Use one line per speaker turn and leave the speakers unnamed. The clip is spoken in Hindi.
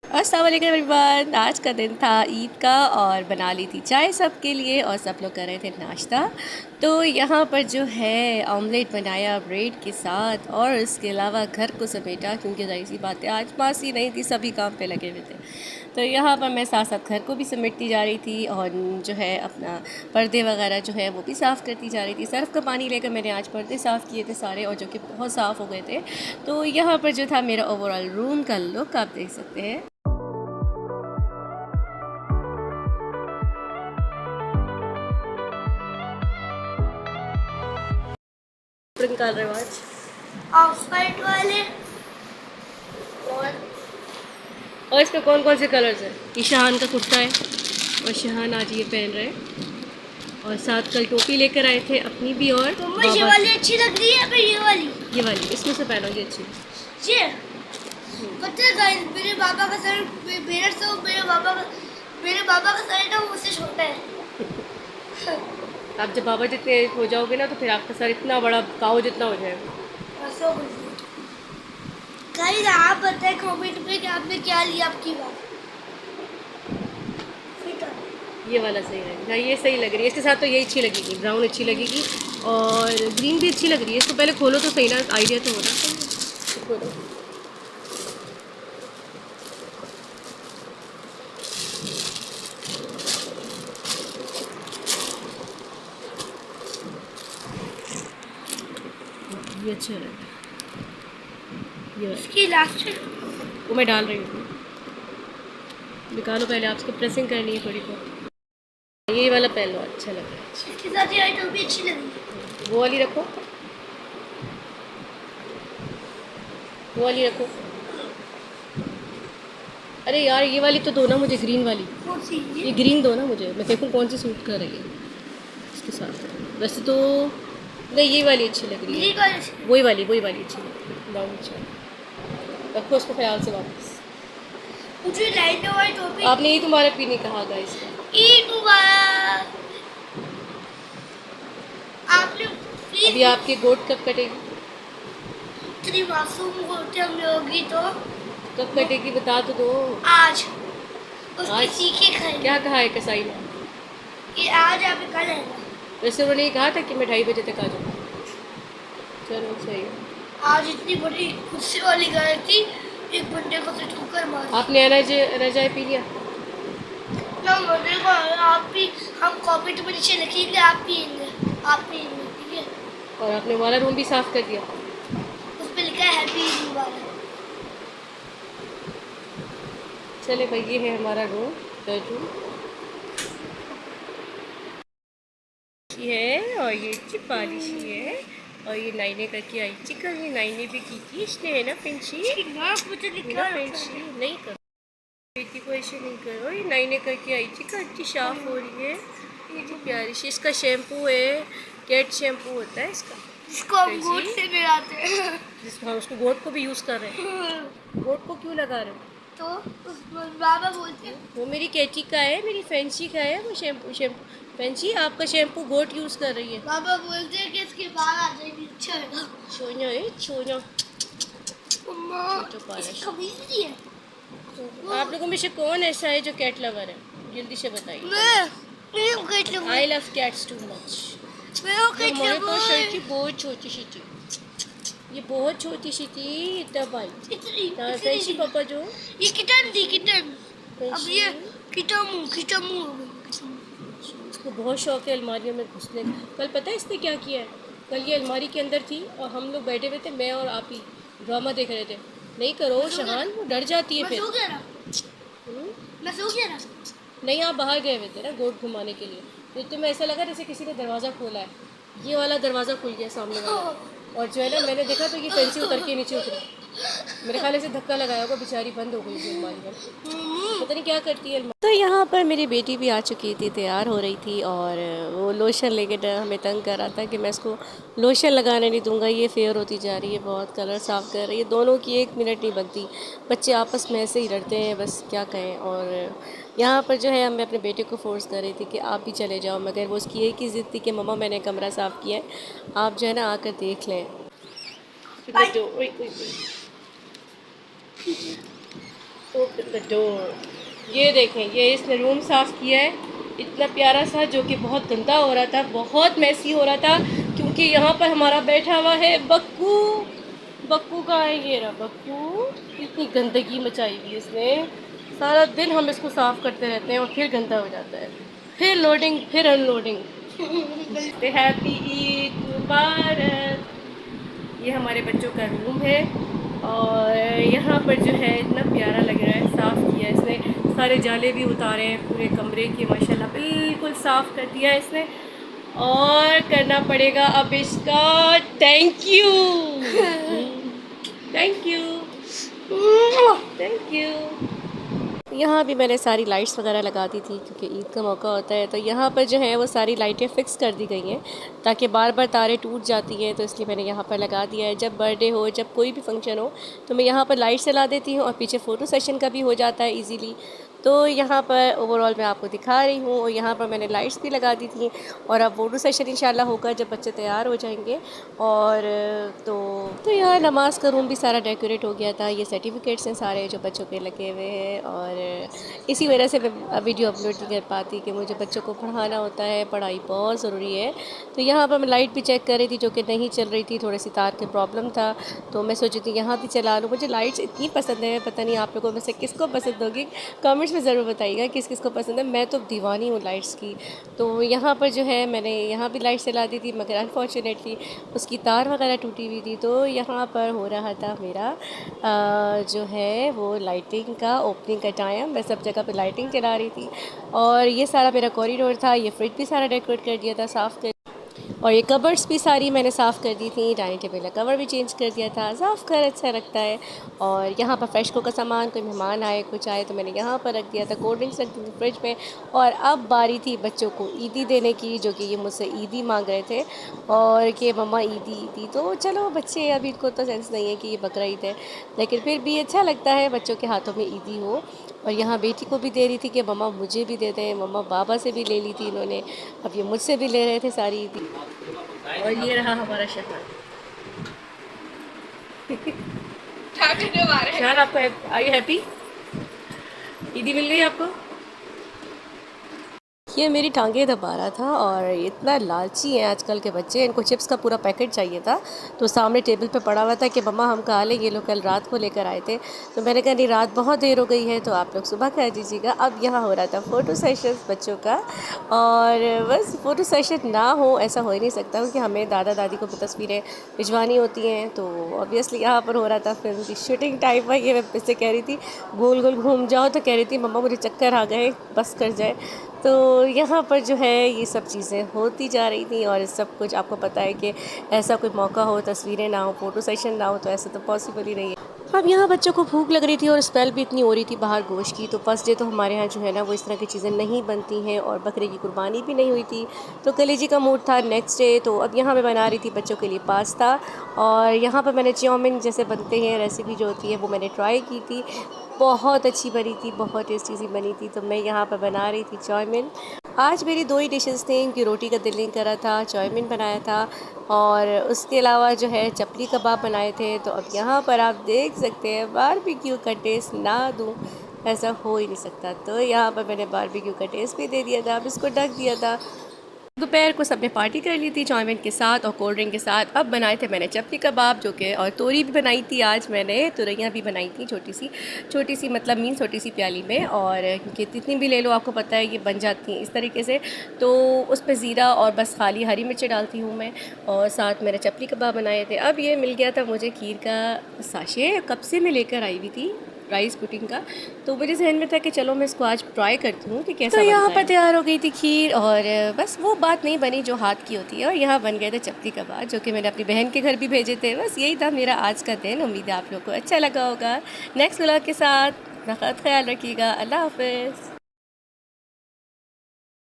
अस्सलाम वालेकुम एवरीवन। आज का दिन था ईद का और बना ली थी चाय सबके लिए और सब लोग कर रहे थे नाश्ता। तो यहाँ पर जो है ऑमलेट बनाया ब्रेड के साथ और इसके अलावा घर को समेटा, क्योंकि ज़ाहिर सी बात है आज मासी नहीं थी, सभी काम पे लगे हुए थे। तो यहाँ पर मैं साथ साथ घर को भी समेटती जा रही थी और जो है अपना पर्दे वगैरह जो है वो भी साफ़ करती जा रही थी। सर्फ़ का पानी लेकर मैंने आज पर्दे साफ़ किए थे सारे, और जो कि बहुत साफ़ हो गए थे। तो यहाँ पर जो था मेरा ओवरऑल रूम का लुक आप देख सकते हैं। निकाल रहे हो आज
ऑफ वाइट वाले और
और इसमें कौन कौन से कलर्स हैं? ये शाहान का कुर्ता है और शाहान आज ये पहन रहे हैं, और साथ कल टोपी लेकर आए थे अपनी भी और
मम्मा ये
बाबा
वाली
की।
अच्छी लग रही है, पर
ये वाली इसमें से पहनोगे अच्छी।
ये पता है गाइस, मेरे पापा का सर मेरे से मेरे पापा का सर ना मुझसे छोटा है।
आप जब बाबा जितने हो जाओगे ना तो फिर आपका सर इतना बड़ा काऊ जितना हो जाएगा।
ऐसा गाइस आप बताएं कमेंट में कि आपने क्या लिया आपकी बात।
ये वाला सही लगेगा, ये सही लग रही है। इसके साथ तो ये अच्छी लगेगी, ब्राउन अच्छी लगेगी और ग्रीन भी अच्छी लग रही है। इसको पहले खोलो तो सही ना, आइडिया तो होना चाहिए। खोलो। ये अच्छा लग रहा है। ये
इसकी लास्ट
वो मैं डाल रही हूँ, निकालो पहले, आपको प्रेसिंग करनी है थोड़ी बहुत। ये वाला पहन लो, अच्छा लग रहा है।
इसके साथ ये आइटम भी अच्छी लगी।
वो वाली रखो, वो वाली रखो। अरे यार ये वाली तो दो ना मुझे, ग्रीन वाली।
कौन सी
ये ग्रीन दो ना मुझे, मैं देखूँ कौन सी सूट कर रही है इसके साथ। वैसे तो नहीं, ये वाली अच्छी लग रही है।
ग्रीन वाली
वही वाली अच्छी लग रही है, ब्राउन अच्छा। रखो उसको ख्याल से वापस।
मुझे लाइट वाली टोपी।
आपने ये तुम्हारा पीने कहा था इसका।
ईद मुबारक। आपने
अभी
प्लीज
आपकी गोट कब कटेगी?
इतनी मासूम होते हमने होगी तो
कब कटेगी बता तो दो।
आज उसकी
आज
सीखे खाएंगे
क्या कहा है कसाई ने?
कि आज आप कल है।
वैसे उन्होंने ये कहा था कि मैं 2:30 बजे तक आ जाऊँ। चलो सही है।
आज इतनी बड़ी गुस्से वाली गाय थी, एक बंदे को से ठोकर मारी।
आपने एनर्जी पी लिया?
ना मजे को आप भी, हम कॉपी में नीचे लिखेंगे, आप पिएंगे, आप पिएंगे, ठीक है।
और आपने हमारा रूम भी साफ कर दिया।
उस पे लिखा है हैप्पी ईद मुबारक।
चले भाई, ये है हमारा रूम, बेडरूम ये है, और ये चिपालिश है, और ये नाइने करके आई चिकन, ये नाइने भी की थी इसने, है ना पिंची?
मुझे
है
लिखा
ना
है
पिंची? नहीं कर बेटी को ऐसे नहीं करो। ये नाइने करके आई चिकन, इतनी साफ हो रही है, इतनी प्यारी सी। इसका शैम्पू है, कैट शैम्पू होता है इसका,
जिसको हम गोद
पिंची।
से मिलाते हैं।
जिसको हम उसको गोट को भी यूज़ कर रहे हैं। गोट को क्यों लगा रहे हो?
तो उस बाबा बोलते हैं
वो मेरी कैची का है, मेरी फैंसी का है वो शैम्पू। फैंसी आपका शैम्पू गोट यूज़ कर रही है।
बाबा बोलते हैं कि इसके बाल आ जाएंगे, अच्छा है।
छोना है छोना।
मम्मा
छोटो पारस।
इसकी कमीज नहीं है।
आप लोगों में से कौन ऐसा है जो कैट लवर है? जल्दी से बताइए।
मैं हूँ cat lover.
I love cats too much.
मैं हूँ कैट
हमारे पास शर्ट थी
लवर।
बहुत छोटी सी थी, ये बहुत छोटी सी थी तब आई।
इतनी
फैंसी पापा जो
ये किटन थी, किटन। अब
फैंसी,
ये किटमू किटमू हो गई।
इसको बहुत शौक है अलमारियों में घुसने का। कल पता है इसने क्या किया है? कल ये अलमारी के अंदर थी और हम लोग बैठे हुए थे, मैं और आप ही ड्रामा देख रहे थे। नहीं करो शहान, वो डर जाती है
मैं
फिर।
सो गया ना,
हम्म?
मैं सो गया ना।
नहीं, आप बाहर गए हुए थे ना गोट घुमाने के लिए, तो तुम्हें ऐसा लगा जैसे किसी ने दरवाज़ा खोला है। ये वाला दरवाज़ा खुल गया सामने वाला, और जो है ना मैंने देखा तो ये फैंसी उतर के नीचे उतरी। मेरे ख्याल से धक्का लगाया होगा, बेचारी बंद हो गई थी अलमारी में, पता नहीं क्या करती है। तो यहाँ पर मेरी बेटी भी आ चुकी थी, तैयार हो रही थी, और वो लोशन लेके हमें तंग कर रहा था कि मैं इसको लोशन लगाने नहीं दूंगा, ये फेयर होती जा रही है, बहुत कलर साफ़ कर रही है। दोनों की एक मिनट नहीं बनती, बच्चे आपस में ऐसे ही लड़ते हैं, बस क्या कहें। और यहाँ पर जो है मैं अपने बेटे को फोर्स कर रही थी कि आप भी चले जाओ, मगर वो उसकी एक ही ज़िद थी कि मम्मा मैंने कमरा साफ़ किया है, आप जो है ना आकर देख लें। Open the door. ये देखें, ये इसने रूम साफ़ किया है इतना प्यारा सा, जो कि बहुत गंदा हो रहा था, बहुत मैसी हो रहा था, क्योंकि यहाँ पर हमारा बैठा हुआ है बक्कू। बक्कू कहाँ है? ये रहा बक्कू। इतनी गंदगी मचाई हुई है इसने। सारा दिन हम इसको साफ़ करते रहते हैं और फिर गंदा हो जाता है, फिर लोडिंग, फिर अनलोडिंग। हैप्पी ईद मुबारक। ये हमारे बच्चों का रूम है और यहाँ पर जो है इतना प्यारा लग रहा है, साफ़ किया इसने, सारे जाले भी उतारे हैं पूरे कमरे के, माशाल्लाह बिल्कुल साफ़ कर दिया है इसने। और करना पड़ेगा अब इसका thank you. Thank you, thank you. यहाँ भी मैंने सारी लाइट्स वगैरह लगा दी थी, क्योंकि ईद का मौका होता है, तो यहाँ पर जो है वो सारी लाइटें फ़िक्स कर दी गई हैं ताकि बार बार तारें टूट जाती हैं, तो इसलिए मैंने यहाँ पर लगा दिया है। जब बर्थडे हो, जब कोई भी फंक्शन हो, तो मैं यहाँ पर लाइट जला देती हूँ और पीछे फ़ोटो सेशन का भी हो जाता है इजीली। तो यहाँ पर ओवरऑल मैं आपको दिखा रही हूँ, और यहाँ पर मैंने लाइट्स भी लगा दी थी। और अब फ़ोटो सेशन इंशाल्लाह होगा जब बच्चे तैयार हो जाएंगे। और तो यहाँ नमाज़ का रूम भी सारा डेकोरेट हो गया था। ये सर्टिफिकेट्स हैं सारे जो बच्चों के लगे हुए हैं, और इसी वजह से मैं वीडियो अपलोड नहीं कर पाती कि मुझे बच्चों को पढ़ाना होता है, पढ़ाई बहुत ज़रूरी है। तो यहाँ पर मैं लाइट भी चेक कर रही थी जो कि नहीं चल रही थी, थोड़ी सी तार के प्रॉब्लम था, तो मैं सोची थी यहाँ भी चला लूँ। मुझे लाइट्स इतनी पसंद है, पता नहीं आप लोगों में से किसको पसंद होगी, कमेंट्स में ज़रूर बताइएगा किस किस को पसंद है। मैं तो दीवानी हूँ लाइट्स की। तो यहाँ पर जो है मैंने यहाँ भी लाइट चला दी थी, मगर अनफॉर्चुनेटली उसकी तार वगैरह टूटी हुई थी। तो यहाँ पर हो रहा था मेरा जो है वो लाइटिंग का ओपनिंग का टाइम। मैं सब जगह पे लाइटिंग चला रही थी, और ये सारा मेरा कॉरिडोर था। ये फ्रिज भी सारा डेकोरेट कर दिया था, साफ़ कर, और ये कबर्ड्स भी सारी मैंने साफ़ कर दी थी। डाइनिंग टेबल का कवर भी चेंज कर दिया था, साफ़ कर अच्छा लगता है। और यहाँ पर फ्रेशको का सामान, कोई मेहमान आए कुछ आए तो मैंने यहाँ पर रख दिया था। कोल्ड ड्रिंक्स रख दी थी फ्रिज में। और अब बारी थी बच्चों को ईदी देने की, जो कि ये मुझसे ईदी मांग रहे थे, और कि मम्मा ईदी ईदी। तो चलो बच्चे, अभी इनको तो सेंस नहीं है कि ये बकरा ईद है, लेकिन फिर भी अच्छा लगता है बच्चों के हाथों में ईदी हो। और यहाँ बेटी को भी दे रही थी कि मम्मा मुझे भी दे दें, मम्मा बाबा से भी ले ली थी इन्होंने, अब ये मुझसे भी ले रहे थे सारी ईदी। और ये रहा हमारा शहर। शहर आपको आर यू हैप्पी? ईदी मिल गई आपको? ये मेरी टांगें दबा रहा था, और इतना लालची हैं आजकल के बच्चे, इनको चिप्स का पूरा पैकेट चाहिए था। तो सामने टेबल पे पड़ा हुआ था कि मम्मा हम खा लें, ये लोग कल रात को लेकर आए थे। तो मैंने कहा नहीं, रात बहुत देर हो गई है, तो आप लोग सुबह खा दीजिएगा। अब यहाँ हो रहा था फ़ोटो सेशन बच्चों का, और बस फ़ोटो सेशन ना हो ऐसा हो ही नहीं सकता, क्योंकि हमें दादा दादी को भी तस्वीरें भिजवानी होती हैं। तो ऑब्वियसली यहाँ पर हो रहा था फिल्म की शूटिंग टाइप है। ये मैं इससे कह रही थी गोल गोल घूम जाओ, तो कह रही थी मम्मा मुझे चक्कर आ गए, बस कर जाए। तो यहाँ पर जो है ये सब चीज़ें होती जा रही थी, और सब कुछ आपको पता है कि ऐसा कोई मौका हो, तस्वीरें ना हो, फ़ोटो सेशन ना हो, तो ऐसा तो पॉसिबल ही नहीं है। अब यहाँ बच्चों को भूख लग रही थी और स्मेल भी इतनी हो रही थी बाहर गोश्त की। तो फर्स्ट डे तो हमारे यहाँ जो है ना वो इस तरह की चीज़ें नहीं बनती हैं, और बकरे की कुर्बानी भी नहीं हुई थी, तो कलेजी का मूड था नेक्स्ट डे। तो अब यहाँ मैं बना रही थी बच्चों के लिए पास्ता, और यहाँ पर मैंने चाउमीन जैसे बनते हैं रेसिपी जो होती है वो मैंने ट्राई की थी, बहुत अच्छी बनी थी, बहुत टेस्टी सी बनी थी। तो मैं यहाँ पर बना रही थी चाउमीन। आज मेरी 2 ही डिशेस थी कि रोटी का दिल नहीं करा था, चाउमीन बनाया था, और उसके अलावा जो है चपली कबाब बनाए थे। तो अब यहाँ पर आप देख सकते हैं बारबेक्यू का टेस्ट ना दूँ ऐसा हो ही नहीं सकता। तो यहाँ पर मैंने बारबेक्यू का टेस्ट भी दे दिया था, अब इसको ढक दिया था। दोपहर को सबने पार्टी कर ली थी चाउमीन के साथ और कोल्ड ड्रिंक के साथ। अब बनाए थे मैंने चपली कबाब, जो कि, और तोरी भी बनाई थी आज मैंने, तुरैयाँ भी बनाई थी छोटी सी मतलब मीन छोटी सी प्याली में, और क्योंकि जितनी भी ले लो आपको पता है ये बन जाती हैं इस तरीके से। तो उस पर ज़ीरा और बस खाली हरी मिर्चें डालती हूँ मैं, और साथ मैंने चपली कबाब बनाए थे। अब ये मिल गया था मुझे खीर का साशे, कब से मैं लेकर आई हुई थी राइस पुडिंग का, तो मुझे जहन में था कि चलो मैं इसको आज ट्राई करती हूँ कि कैसा बनता है। तो यहाँ पर तैयार हो गई थी खीर, और बस वो बात नहीं बनी जो हाथ की होती है, और यहाँ बन गए थे चपली कबाब, जो कि मैंने अपनी बहन के घर भी भेजे थे। बस यही था मेरा आज का दिन। उम्मीद है आप लोग को अच्छा लगा होगा। नेक्स्ट व्लॉग के साथ अपना ख्याल रखिएगा। अल्लाह हाफ़िज़।